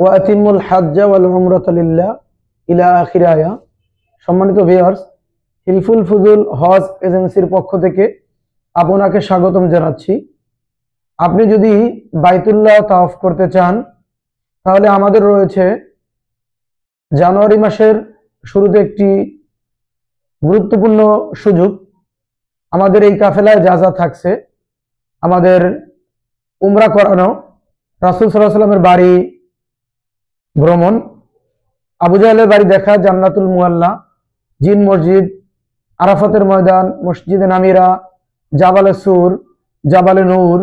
ওয়াতিমুল Hadza ওয়াল উমরাতা লিল্লাহ ইলা আখির আয়া। সম্মানিত ভিউয়ার্স, হিলফুল ফুজুল হজ এজেন্সির পক্ষ থেকে আপনাকে স্বাগতম জানাচ্ছি। আপনি যদি বাইতুল্লাহ তাওয়াফ করতে চান তাহলে আমাদের রয়েছে জানুয়ারি মাসের শুরুতে একটি গুরুত্বপূর্ণ সুযোগ। আমাদের এই কাফেলায় যা যা থাকছে, আমাদের উমরা করানো, রাসূল সাল্লাল্লাহু আলাইহি ওয়াসাল্লামের বাড়ি ভ্রমণ, আবু জাহেলের বাড়ি দেখা, জান্নাতুল মুআল্লা, জিন মসজিদ, আরাফাতের ময়দান, মসজিদে নামিরা, জাবালে সুর, জাবালে নূর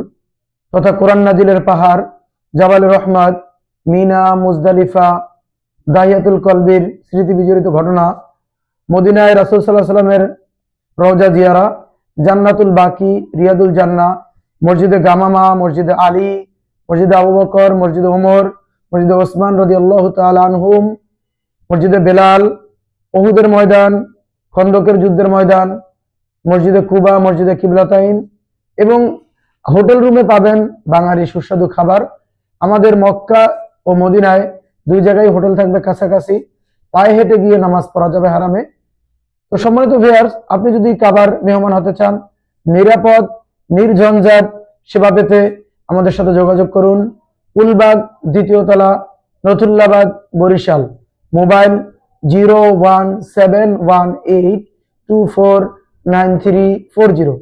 তথা কোরআন নাজিলের পাহাড়, জাবালে রহমত, মিনা, মুজদালিফা, দাহিয়াতুল কলবির স্মৃতি বিজড়িত ঘটনা, মদিনায় রাসূল সাল্লাল্লাহু আলাইহি ওয়াসাল্লামের রওজা জিয়ারা, জান্নাতুল বাকি, রিয়াদুল জান্নাহ, মসজিদে গামামা, মসজিদে আলী, মসজিদে আবু বকর, মসজিদে ওমর, মসজিদে ওসমান রাদিয়াল্লাহু তাআলা আনহুম, মসজিদে বেলাল, উহুদের ময়দান, খন্দকের যুদ্ধের ময়দান, মসজিদে কুবা, মসজিদে কিবলাতাইন এবং হোটেল রুমে পাবেন বাঙালি সুস্বাদু খাবার। আমাদের মক্কা ও মদিনায় দুই জায়গায় হোটেল থাকবে কাছাকাছি, পায়ে হেঁটে গিয়ে নামাজ পড়া যাবে হারামে। তো সম্মানিত ভিউয়ার্স, আপনি যদি কাবার মেহমান হতে চান, নিরাপদ নির্ঝঞ্ঝাট সেবা পেতে আমাদের সাথে যোগাযোগ করুন। উলবাগ, দ্বিতীয় তলা, নথুল্লাবাদ, বরিশাল। মোবাইল 01718249340।